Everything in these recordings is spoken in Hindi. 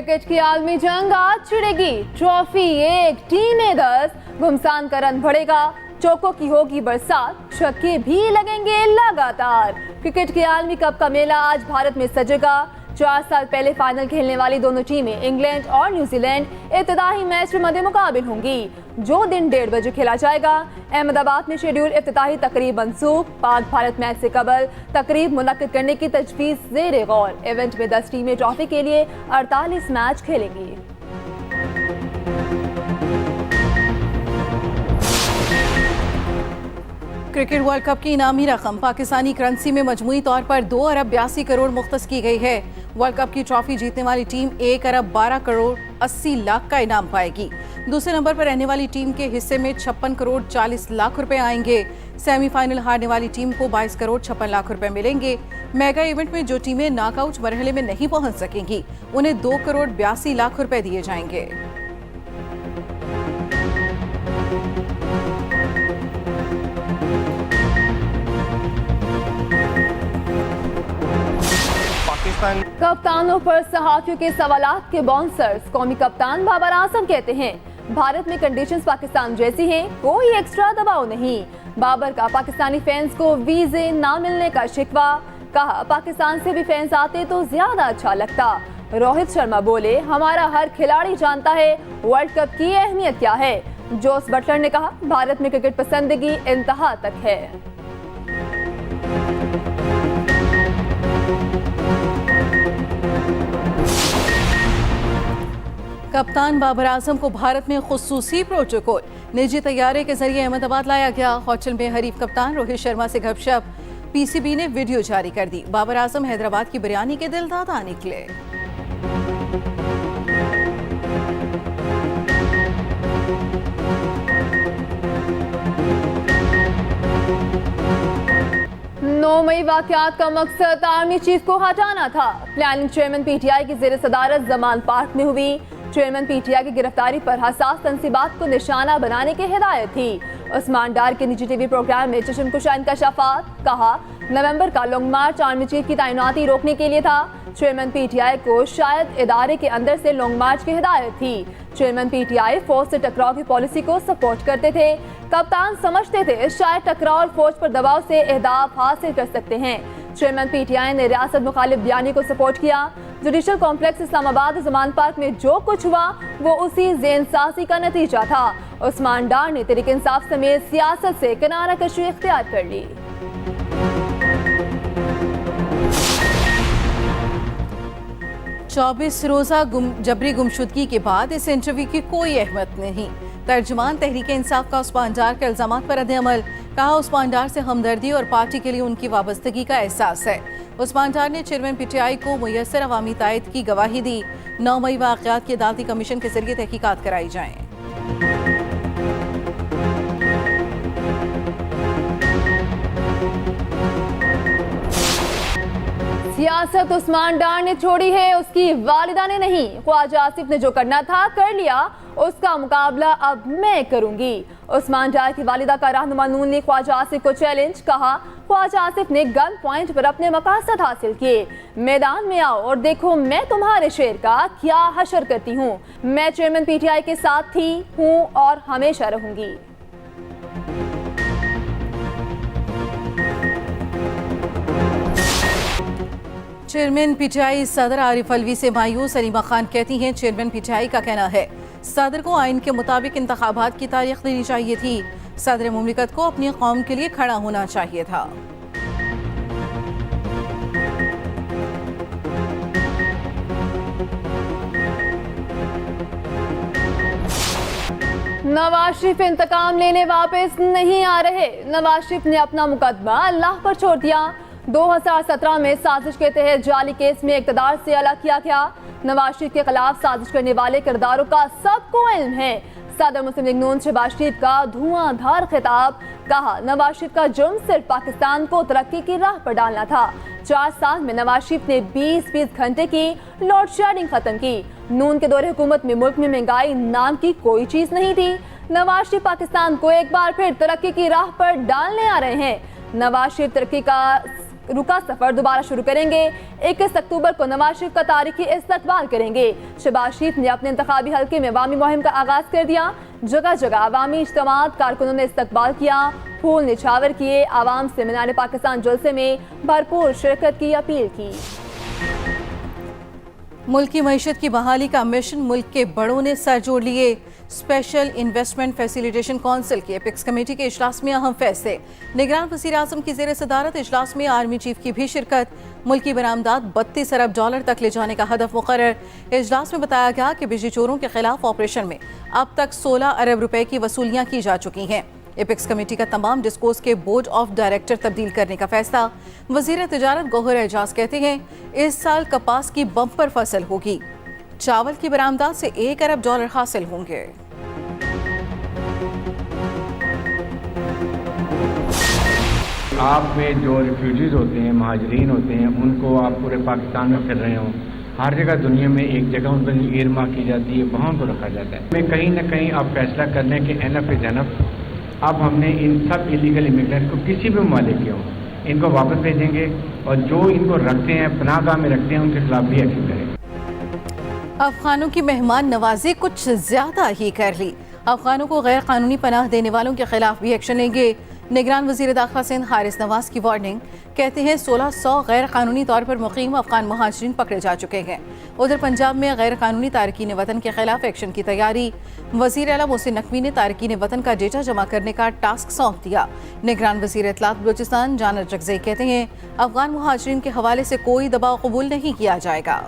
क्रिकेट की आलमी जंग आज छिड़ेगी। ट्रॉफी 1, टीमें 10, घुमसान का रन बढ़ेगा, चौकों की होगी बरसात, छक्के भी लगेंगे लगातार। क्रिकेट के आलमी कप का मेला आज भारत में सजेगा। 4 साल पहले फाइनल खेलने वाली दोनों टीमें इंग्लैंड और न्यूजीलैंड इब्तिदाई मैच में मद्दे मुकाबिल होंगी, जो दिन 1:30 बजे खेला जाएगा। अहमदाबाद में शेड्यूल इफ्तिताही तकरीब मंसूख। पाक भारत मैच से कबल तकरीब मुनक्किद करने की तजवीज़ ज़ेरे गौर। इवेंट में 10 टीमें ट्रॉफी के लिए 48 मैच खेलेंगी। क्रिकेट वर्ल्ड कप की इनामी रकम पाकिस्तानी करेंसी में मजमूई तौर पर 2 अरब 82 करोड़ मुख्तस की गई है। वर्ल्ड कप की ट्रॉफी जीतने वाली टीम 1 अरब 12 करोड़ 80 लाख का इनाम पाएगी। दूसरे नंबर पर रहने वाली टीम के हिस्से में 56 करोड़ 40 लाख रुपए आएंगे। सेमीफाइनल हारने वाली टीम को 22 करोड़ 56 लाख रुपए मिलेंगे। मेगा इवेंट में जो टीमें नॉकआउट मरहले में नहीं पहुंच सकेंगी, उन्हें 2 करोड़ 82 लाख रुपए दिए जाएंगे। कप्तानों पर सहाफियों के सवालात के बाउंसर्स। कौमी कप्तान बाबर आजम कहते हैं भारत में कंडीशंस पाकिस्तान जैसी हैं, कोई एक्स्ट्रा दबाव नहीं। बाबर का पाकिस्तानी फैंस को वीजे ना मिलने का शिकवा। कहा पाकिस्तान से भी फैंस आते तो ज्यादा अच्छा लगता। रोहित शर्मा बोले हमारा हर खिलाड़ी जानता है वर्ल्ड कप की अहमियत क्या है। जोस बटलर ने कहा भारत में क्रिकेट पसंदगी इंतहा तक है। कप्तान बाबर आजम को भारत में खुसूसी प्रोटोकॉल। निजी तैयारे के जरिए अहमदाबाद लाया गया। होटल में हरीफ कप्तान रोहित शर्मा से गपशप। पीसीबी ने वीडियो जारी कर दी। बाबर आजम हैदराबाद की बिरयानी के दिलदादा निकले। नौ मई वाकयात का मकसद आर्मी चीफ को हटाना था। प्लानिंग चेयरमैन पीटीआई की ज़ेर सदारत जमान पार्क में हुई। चेयरमैन पीटीआई की गिरफ्तारी पर हसास तंसीबात को निशाना बनाने की हिदायत थी। उस्मान डार के निजी टीवी प्रोग्राम में चश्म कुशा इंकशाफात। कहा नवंबर का लॉन्ग मार्च आर्मी चीफ की तैनाती रोकने के लिए था। चेयरमैन पीटीआई को शायद इदारे के अंदर से लॉन्ग मार्च की हिदायत थी। चेयरमैन पीटीआई फौज से टकराव की पॉलिसी को सपोर्ट करते थे। कप्तान समझते थे शायद टकराव और फौज पर दबाव से अहदाफ हासिल कर सकते हैं। चेयरमैन पीटीआई ने रियासत मुखालिफ बयानी को सपोर्ट किया। Judicial complex Islamabad Zaman park में जो कुछ हुआ वो उसी ज़ेनसाज़ी का नतीजा था। उस्मान डार ने तहरीक इंसाफ समेत सियासत से किनारा कशी इख्तियार कर ली। चौबीस रोजा जबरी गुमशुदगी के बाद इस इंटरव्यू की कोई अहमियत नहीं। तर्जुमान तहरीक इंसाफ का उस्मान डार के इल्जामात पर रद्द-ए-अमल। कहा उस्मान डार से हमदर्दी और पार्टी के लिए उनकी वाबस्तगी का एहसास है। उस्मान डार ने चेयरमैन पीटीआई को मुयस्सर अवामी तायद की गवाही दी। 9 मई वाक़यात की अदालती कमीशन के जरिए तहकीकात कराई जाएं। सियासत उस्मान डार ने छोड़ी है, उसकी वालिदा ने नहीं। ख्वाजा आसिफ ने जो करना था कर लिया, उसका मुकाबला अब मैं करूंगी। उस्मान डार की वालिदा का रहनुमा नून ने ख्वाजा आसिफ को चैलेंज। कहा ख्वाजा आसिफ ने गन पॉइंट पर अपने मकासद हासिल किए। मैदान में आओ और देखो मैं तुम्हारे शेर का क्या हशर करती हूँ। मैं चेयरमैन पीटीआई के साथ थी, हूँ और हमेशा रहूंगी। चेयरमैन पीटीआई सदर आरिफ अलवी से मायूस। सलीमा खान कहती हैं चेयरमैन पीटीआई का कहना है सदर को आइन के मुताबिक इंतखाबात की तारीख देनी चाहिए थी। सदर मुमलिकत को अपनी कौम के लिए खड़ा होना चाहिए था। नवाज शरीफ इंतकाम लेने वापस नहीं आ रहे। नवाज शरीफ ने अपना मुकदमा अल्लाह पर छोड़ दिया। 2017 में साजिश के तहत जाली केस में इक़्तिदार से अलग किया गया। नवाज शरीफ के खिलाफ साजिश करने वाले किरदारों का सबको इल्म है। सदर मुस्लिम लीग नून शहबाज शरीफ का धुआंधार खिताब। कहा नवाज शरीफ का जुर्म सिर्फ पाकिस्तान को तरक्की की राह पर डालना था। 4 साल में नवाज शरीफ ने 20 घंटे की लोड शेडिंग खत्म की। नून के दौरे हुकूमत में मुल्क में महंगाई नाम की कोई चीज नहीं थी। नवाज शरीफ पाकिस्तान को एक बार फिर तरक्की की राह पर डालने आ रहे हैं। नवाज शरीफ तरक्की का रुका सफर दोबारा शुरू करेंगे। 21 अक्टूबर को नवाज शरीफ का तारीखी इस्तकबाल करेंगे। शहबाज शरीफ ने अपने इंतखाबी हल्के में अवामी मुहिम का आगाज कर दिया। जगह जगह अवामी इज्तिमात, कारकुनों ने इस्तकबाल किया, फूल निछावर किए, आवाम से मीनार पाकिस्तान जलसे में भरपूर शिरकत की अपील की। मुल्क की मईशत की बहाली का मिशन मुल्क के बड़ों ने सर जोड़ लिए। स्पेशल इन्वेस्टमेंट फैसिलिटेशन काउंसिल की एपिक्स कमेटी के इजलास में अहम फैसले। निगरान वज़ीर आज़म की ज़ेर सदारत इजलास में आर्मी चीफ की भी शिरकत। मुल्की बरामदात 32 अरब डॉलर तक ले जाने का हदफ मुकर्रर। इजलास में बताया गया कि बिजली चोरों के खिलाफ ऑपरेशन में अब तक 16 अरब रुपए की वसूलियाँ की जा चुकी हैं। एपिक्स कमेटी का तमाम डिस्कोस के बोर्ड ऑफ डायरेक्टर तब्दील करने का फैसला। वज़ीर तिजारत गौहर एजाज कहते हैं इस साल कपास की बम्पर फसल होगी। चावल की बरामदात से 1 अरब डॉलर हासिल होंगे। आप में जो रिफ्यूजीज होते हैं, महाजरीन होते हैं, उनको आप पूरे पाकिस्तान में फिर रहे हो, हर जगह दुनिया में एक जगह उन पर ईरमा की जाती है, वहाँ उनको रखा जाता है। मैं कहीं ना कहीं आप फैसला कर लें कि एनफ इज एनफ। अब हमने इन सब इलीगल इमिग्रेंट को किसी भी ममालिक के हों, इनको वापस भेजेंगे और जो इनको रखते हैं, पनाहगाह में रखते हैं, उनके खिलाफ भी एक्शन करें। अफगानों की मेहमान नवाजी कुछ ज्यादा ही कर ली। अफगानों को गैर कानूनी पनाह देने वालों के खिलाफ भी एक्शन लेंगे। निगरान वज़ीर दाखिला सिंध हारिस नवाज की वार्निंग। कहते हैं 1600 गैर कानूनी तौर पर मुकीम अफगान महाजरीन पकड़े जा चुके हैं। उधर पंजाब में गैर कानूनी तारकीन वतन के खिलाफ एक्शन की तैयारी। वज़ीर आला मोहसिन नकवी ने तारकीन वतन का डेटा जमा करने का टास्क सौंप दिया। निगरान वज़ीर इत्तलात बलूचिस्तान जान जगज़ई कहते हैं अफगान महाजरीन के हवाले से कोई दबाव कबूल नहीं किया जाएगा।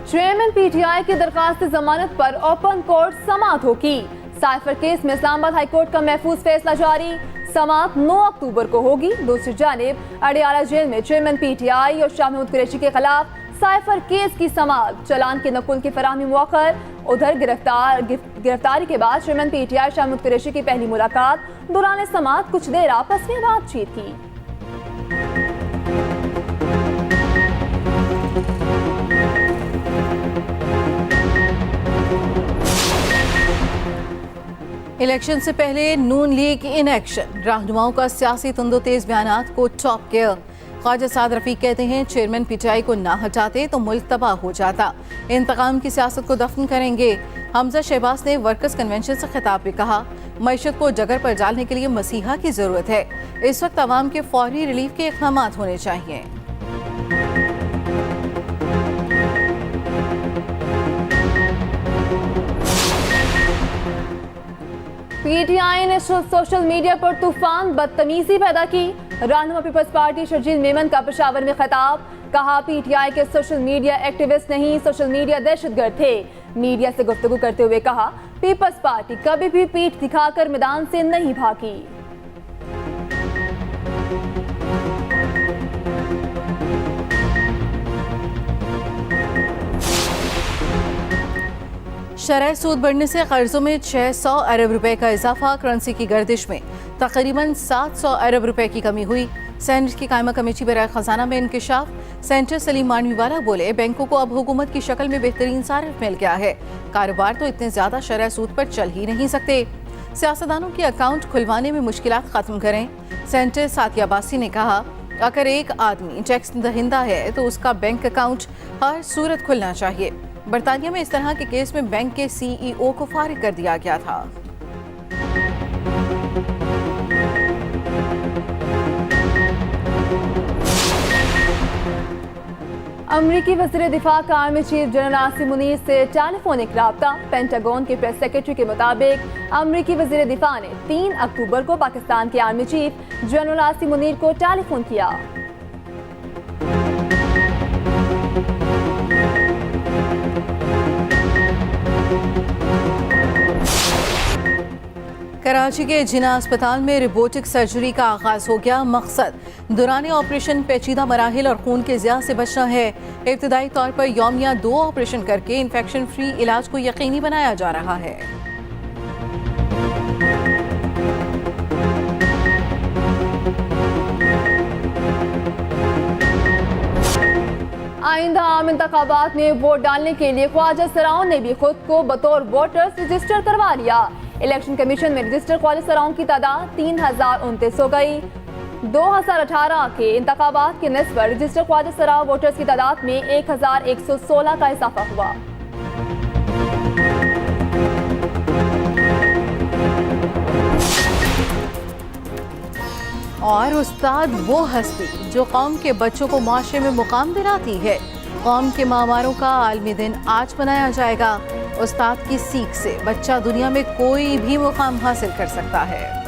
चेयरमैन पीटीआई की दरखास्त जमानत पर ओपन कोर्ट समाअत होगी। साइफर केस में इस्लामाबाद हाईकोर्ट का महफूज फैसला जारी। समाअत 9 अक्टूबर को होगी। दूसरी जानिब अडियाला जेल में चेयरमैन पीटीआई और शाह महमूद कुरैशी के खिलाफ साइफर केस की समाअत। चलान के नकुल की फराहमी मौखर। उधर गिरफ्तारी के बाद चेयरमैन पीटीआई शाह महमूद कुरैशी की पहली मुलाकात। दौरान समाअत कुछ देर आपस में बातचीत की। इलेक्शन से पहले नून लीग इन एक्शन। रहनुमाओं का सियासी तंदोतेज बयानात को टॉप केयर। ख्वाजा साद रफीक कहते हैं चेयरमैन पीटीआई को ना हटाते तो मुल्क तबाह हो जाता। इंतकाम की सियासत को दफन करेंगे। हमजा शहबाज ने वर्कर्स कन्वेंशन से खिताब भी कहा मईशत को जगर पर डालने के लिए मसीहा की जरूरत है। इस वक्त अवाम के फौरी रिलीफ के इक़दाम होने चाहिए। पीटीआई ने सोशल मीडिया पर तूफान बदतमीजी पैदा की। रहनुमा पीपल्स पार्टी शर्जील मेमन का पेशावर में खिताब। कहा पीटीआई के सोशल मीडिया एक्टिविस्ट नहीं, सोशल मीडिया दहशतगर्द थे। मीडिया से गुफ्तगू करते हुए कहा पीपल्स पार्टी कभी भी पीठ दिखाकर मैदान से नहीं भागी। शरह सूद बढ़ने से कर्जों में 600 अरब रुपए का इजाफा। करेंसी की गर्दिश में तकरीबन 700 अरब रुपए की कमी हुई। सेनेट की कायमा कमेटी बराए खजाना में इंकशाफ। सेनेटर सलीम मानवीवाला बोले बैंकों को अब हुकूमत की शक्ल में बेहतरीन सारिफ मिल गया है। कारोबार तो इतने ज्यादा शरह सूद पर चल ही नहीं सकते। सियासतदानों के अकाउंट खुलवाने में मुश्किलात खत्म करें। सेनेटर सातिया बासी ने कहा अगर एक आदमी टैक्स दहिंदा है तो उसका बैंक अकाउंट हर सूरत खुलना चाहिए। बरतानिया में इस तरह के केस में बैंक के सीईओ को फारिग कर दिया गया था। अमरीकी वज़ीर दिफा का army chief general Asim Munir से टेलीफोनिक राब्ता। पेंटागन के प्रेस सेक्रेटरी के मुताबिक अमरीकी वज़ीर दिफा ने 3 अक्टूबर को पाकिस्तान के army chief general Asim Munir को टेलीफोन किया। कराची के जिना अस्पताल में रोबोटिक सर्जरी का आगाज हो गया। मकसद दौरान ऑपरेशन पेचीदा मराहिल और खून के ज़िया से बचना है। इब्तदाई तौर पर यौमिया 2 ऑपरेशन करके इन्फेक्शन फ्री इलाज को यकीनी बनाया जा रहा है। आइंदा आम इंतखाबात में वोट डालने के लिए ख्वाजा सराओं ने भी खुद को बतौर वोटर्स रजिस्टर करवा लिया। इलेक्शन कमीशन में रजिस्टर ख्वाजा सराओं की तादाद 3029 हो गई। 2018 के इंतखाबात के निस्बत पर रजिस्टर ख्वाजा सराओ वोटर्स की तादाद में 1116 का इजाफा हुआ। और उस्ताद वो हस्ती जो कौम के बच्चों को माशरे में मुकाम दिलाती है। कौम के मामारों का आलमी दिन आज मनाया जाएगा। उस्ताद की सीख से बच्चा दुनिया में कोई भी मुकाम हासिल कर सकता है।